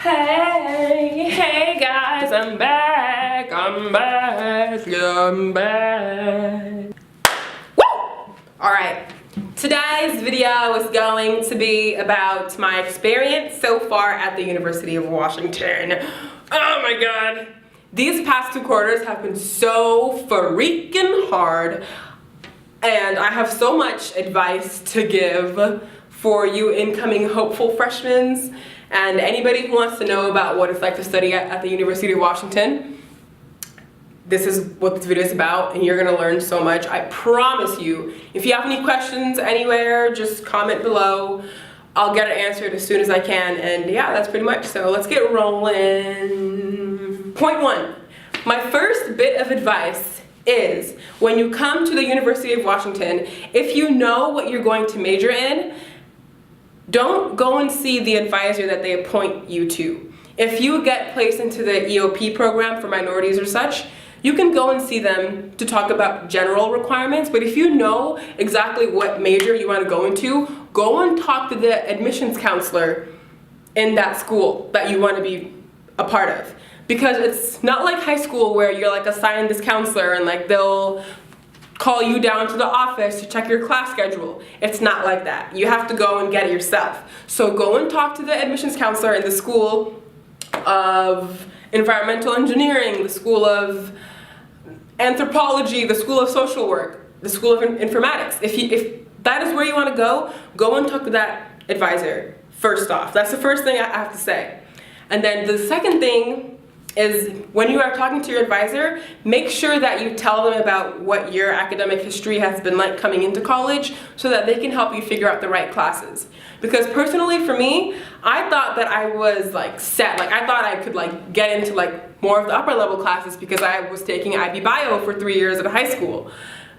Hey guys, I'm back. Woo! Alright, today's video is going to be about my experience so far at the University of Washington. Oh my god. These past 2 quarters have been so freaking hard, and I have so much advice to give for you incoming hopeful freshmen and anybody who wants to know about what it's like to study at the University of Washington. This is what this video is about, and you're gonna learn so much. I promise you. If you have any questions anywhere, just comment below. I'll get it answered as soon as I can, and yeah, that's pretty much. So let's get rolling. Point 1. My first bit of advice is when you come to the University of Washington, if you know what you're going to major in, don't go and see the advisor that they appoint you to. If you get placed into the EOP program for minorities or such, you can go and see them to talk about general requirements, but if you know exactly what major you want to go into, go and talk to the admissions counselor in that school that you want to be a part of. Because it's not like high school where you're like assigned this counselor and like they'll call you down to the office to check your class schedule. It's not like that. You have to go and get it yourself. So go and talk to the admissions counselor in the School of Environmental Engineering, the School of Anthropology, the School of Social Work, the School of Informatics. If that is where you want to go and talk to that advisor first off. That's the first thing I have to say. And then the second thing is when you are talking to your advisor, make sure that you tell them about what your academic history has been like coming into college so that they can help you figure out the right classes. Because personally for me, I thought that I was like set, like I thought I could like get into like more of the upper level classes because I was taking IB Bio for 3 years at high school.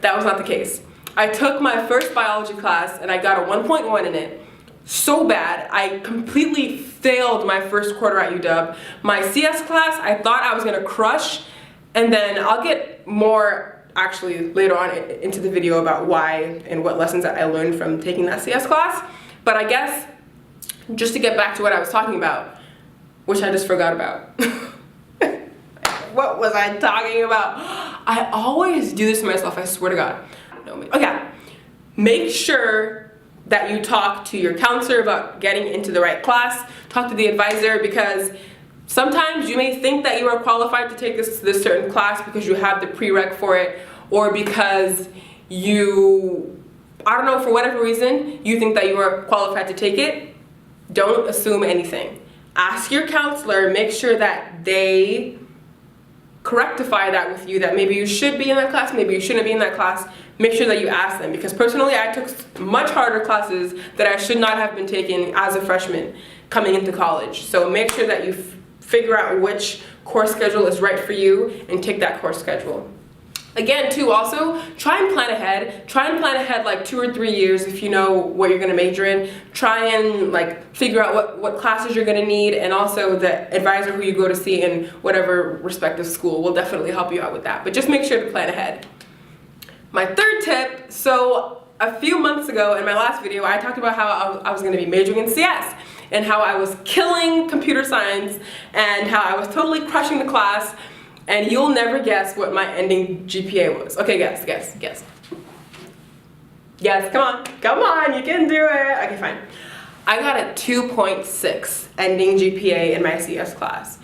That was not the case. I took my first biology class and I got a 1.1 in it. So bad, I completely failed my first quarter at UW. My CS class, I thought I was gonna crush, and then I'll get more actually later on into the video about why and what lessons that I learned from taking that CS class. But I guess, just to get back to what I was talking about, which I just forgot about. What was I talking about? I always do this to myself, I swear to God. Okay, make sure that you talk to your counselor about getting into the right class, talk to the advisor, because sometimes you may think that you are qualified to take this certain class because you have the prereq for it, or because you, I don't know, for whatever reason, you think that you are qualified to take it. Don't assume anything. Ask your counselor, make sure that they correctify that with you, that maybe you should be in that class, maybe you shouldn't be in that class. Make sure that you ask them, because personally I took much harder classes that I should not have been taking as a freshman coming into college. So make sure that you figure out which course schedule is right for you and take that course schedule. Again, too, also, try and plan ahead. Try and plan ahead like 2 or 3 years if you know what you're gonna major in. Try and like figure out what classes you're gonna need, and also the advisor who you go to see in whatever respective school will definitely help you out with that. But just make sure to plan ahead. My third tip, so a few months ago in my last video, I talked about how I was gonna be majoring in CS and how I was killing computer science and how I was totally crushing the class. And you'll never guess what my ending GPA was. Okay, guess. Yes, come on, you can do it. Okay, fine. I got a 2.6 ending GPA in my CS class.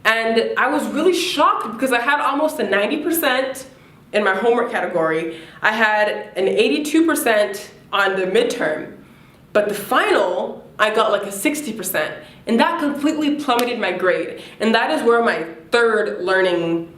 And I was really shocked because I had almost a 90% in my homework category. I had an 82% on the midterm, but the final, I got like a 60%, and that completely plummeted my grade. And that is where my third learning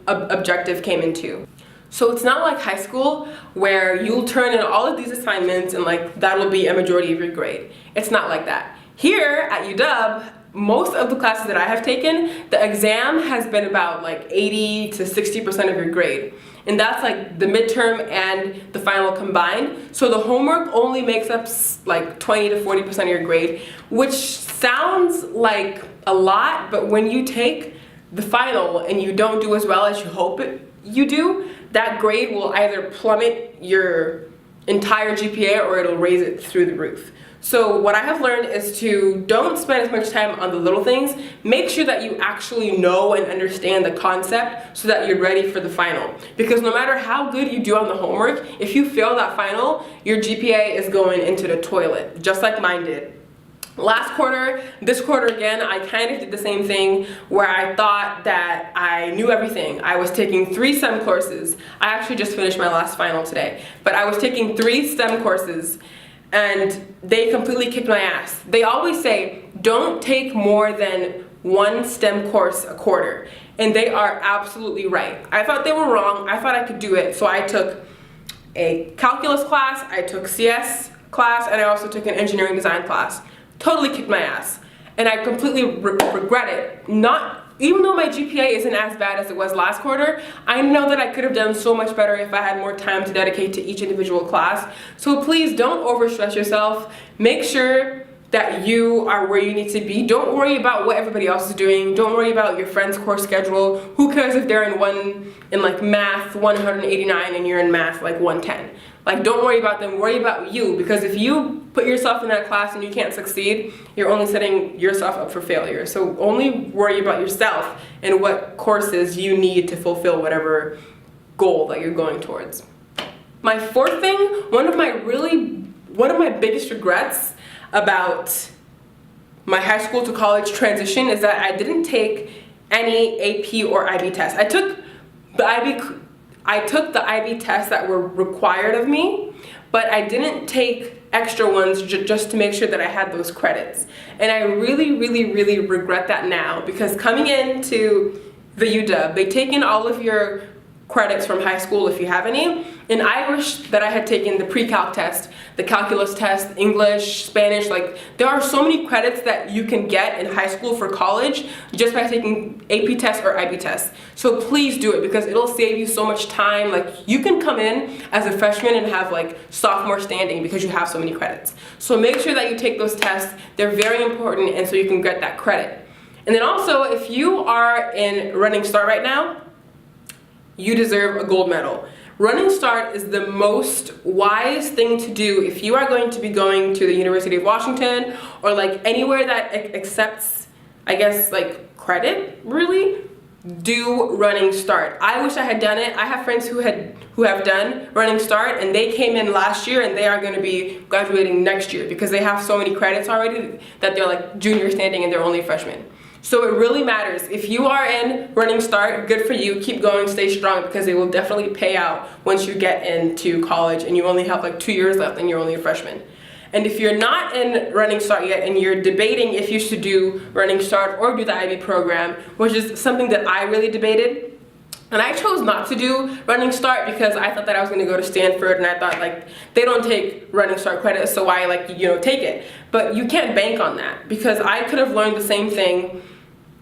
objective came into. So it's not like high school where you'll turn in all of these assignments and like that'll be a majority of your grade. It's not like that. Here at UW, most of the classes that I have taken, the exam has been about like 80 to 60% of your grade. And that's like the midterm and the final combined. So the homework only makes up like 20 to 40% of your grade, which sounds like a lot, but when you take the final and you don't do as well as you hope you do, that grade will either plummet your entire GPA or it'll raise it through the roof. So what I have learned is to don't spend as much time on the little things. Make sure that you actually know and understand the concept so that you're ready for the final. Because no matter how good you do on the homework, if you fail that final, your GPA is going into the toilet, just like mine did. Last quarter, this quarter again, I kind of did the same thing where I thought that I knew everything. I was taking 3 STEM courses. I actually just finished my last final today, but I was taking 3 STEM courses and they completely kicked my ass. They always say, don't take more than 1 STEM course a quarter. And they are absolutely right. I thought they were wrong. I thought I could do it. So I took a calculus class, I took CS class, and I also took an engineering design class. Totally kicked my ass. And I completely regret it. Even though my GPA isn't as bad as it was last quarter, I know that I could have done so much better if I had more time to dedicate to each individual class. So please don't overstress yourself. Make sure that you are where you need to be. Don't worry about what everybody else is doing. Don't worry about your friend's course schedule. Who cares if they're in like math 189 and you're in math like 110? Like, don't worry about them, worry about you, because if you put yourself in that class and you can't succeed, you're only setting yourself up for failure. So only worry about yourself and what courses you need to fulfill whatever goal that you're going towards. My 4th thing, one of my biggest regrets about my high school to college transition is that I didn't take any AP or IB tests. I took the IB tests that were required of me, but I didn't take extra ones just to make sure that I had those credits. And I really regret that now, because coming into the UW, they take in all of your credits from high school if you have any, and I wish that I had taken the pre-calc test, the calculus test, English, Spanish. Like, there are so many credits that you can get in high school for college just by taking AP tests or IB tests. So please do it, because it'll save you so much time. Like, you can come in as a freshman and have like sophomore standing because you have so many credits. So make sure that you take those tests. They're very important, and so you can get that credit. And then also, if you are in Running Start right now, you deserve a gold medal. Running Start is the most wise thing to do if you are going to be going to the University of Washington or like anywhere that accepts, I guess, like credit, really. Do Running Start. I wish I had done it. I have friends who have done Running Start, and they came in last year and they are going to be graduating next year because they have so many credits already that they're like junior standing and they're only freshmen. So it really matters. If you are in Running Start, good for you. Keep going, stay strong, because it will definitely pay out once you get into college and you only have like 2 years left and you're only a freshman. And if you're not in Running Start yet and you're debating if you should do Running Start or do the IB program, which is something that I really debated, and I chose not to do Running Start because I thought that I was going to go to Stanford, and I thought like they don't take Running Start credit, so why take it? But you can't bank on that, because I could have learned the same thing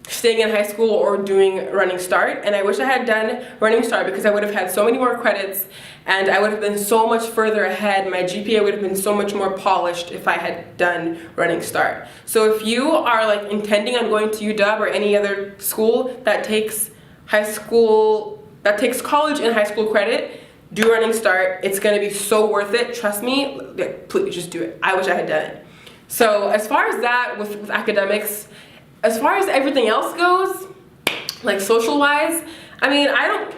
staying in high school or doing Running Start, and I wish I had done Running Start because I would have had so many more credits and I would have been so much further ahead. My GPA would have been so much more polished if I had done Running Start. So if you are like intending on going to UW or any other school that takes college and high school credit, do Running Start. It's going to be so worth it. Trust me. Please just do it. I wish I had done it. So as far as that with academics, as far as everything else goes, like social-wise, I mean, I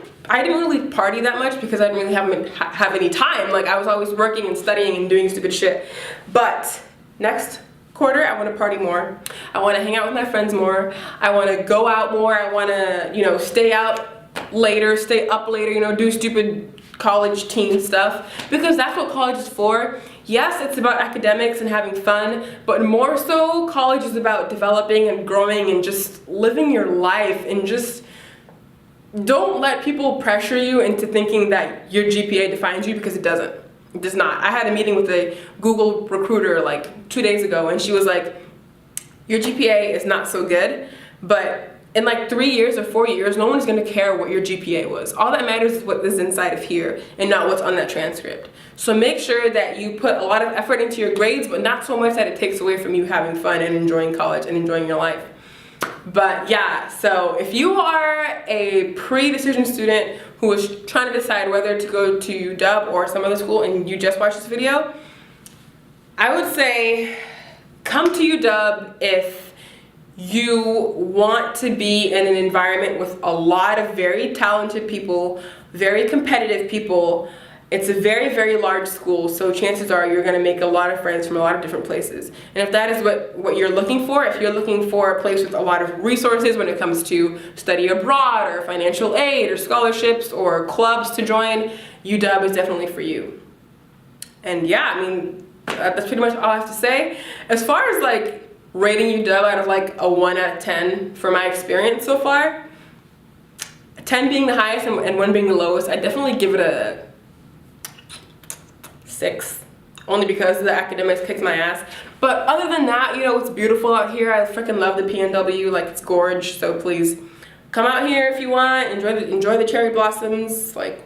didn't really party that much because I didn't really have any time. Like, I was always working and studying and doing stupid shit. But next quarter, I want to party more. I want to hang out with my friends more. I want to go out more. I want to, stay out later, stay up later, do stupid college teen stuff, because that's what college is for. Yes, it's about academics and having fun, but more so, college is about developing and growing and just living your life, and just don't let people pressure you into thinking that your GPA defines you, because it doesn't. It does not. I had a meeting with a Google recruiter like 2 days ago, and she was like, your GPA is not so good, but in like 3 years or 4 years, no one's going to care what your GPA was. All that matters is what is inside of here and not what's on that transcript. So make sure that you put a lot of effort into your grades, but not so much that it takes away from you having fun and enjoying college and enjoying your life. But yeah, so if you are a pre-decision student who is trying to decide whether to go to UW or some other school and you just watched this video, I would say come to UW if you want to be in an environment with a lot of very talented people, very competitive people. It's a very, very large school, so chances are you're gonna make a lot of friends from a lot of different places. And if that is what you're looking for, if you're looking for a place with a lot of resources when it comes to study abroad or financial aid or scholarships or clubs to join, UW is definitely for you. And yeah, I mean, that's pretty much all I have to say. As far as like rating UW out of like a 1 out of 10 for my experience so far, 10 being the highest and 1 being the lowest, I definitely give it a 6, only because the academics kicked my ass. But other than that, you know, it's beautiful out here. I freaking love the PNW, like it's gorge. So please come out here if you want. Enjoy the cherry blossoms. Like,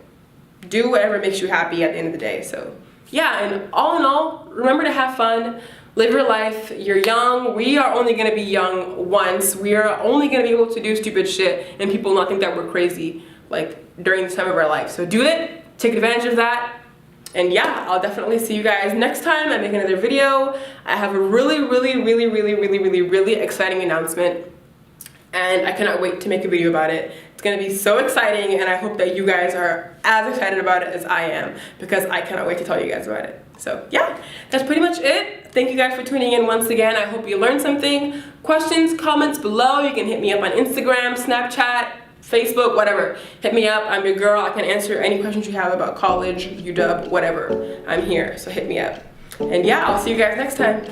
do whatever makes you happy at the end of the day. So yeah, and all in all, remember to have fun, live your life. You're young. We are only gonna be young once. We are only gonna be able to do stupid shit and people not think that we're crazy like during this time of our life. So do it, take advantage of that. And yeah, I'll definitely see you guys next time I make another video. I have a really exciting announcement, and I cannot wait to make a video about it. It's gonna be so exciting, and I hope that you guys are as excited about it as I am, because I cannot wait to tell you guys about it. So yeah, that's pretty much it. Thank you guys for tuning in once again. I hope you learned something. Questions, comments below. You can hit me up on Instagram, Snapchat, Facebook, whatever. Hit me up. I'm your girl. I can answer any questions you have about college, UW, whatever. I'm here, so hit me up. And yeah, I'll see you guys next time.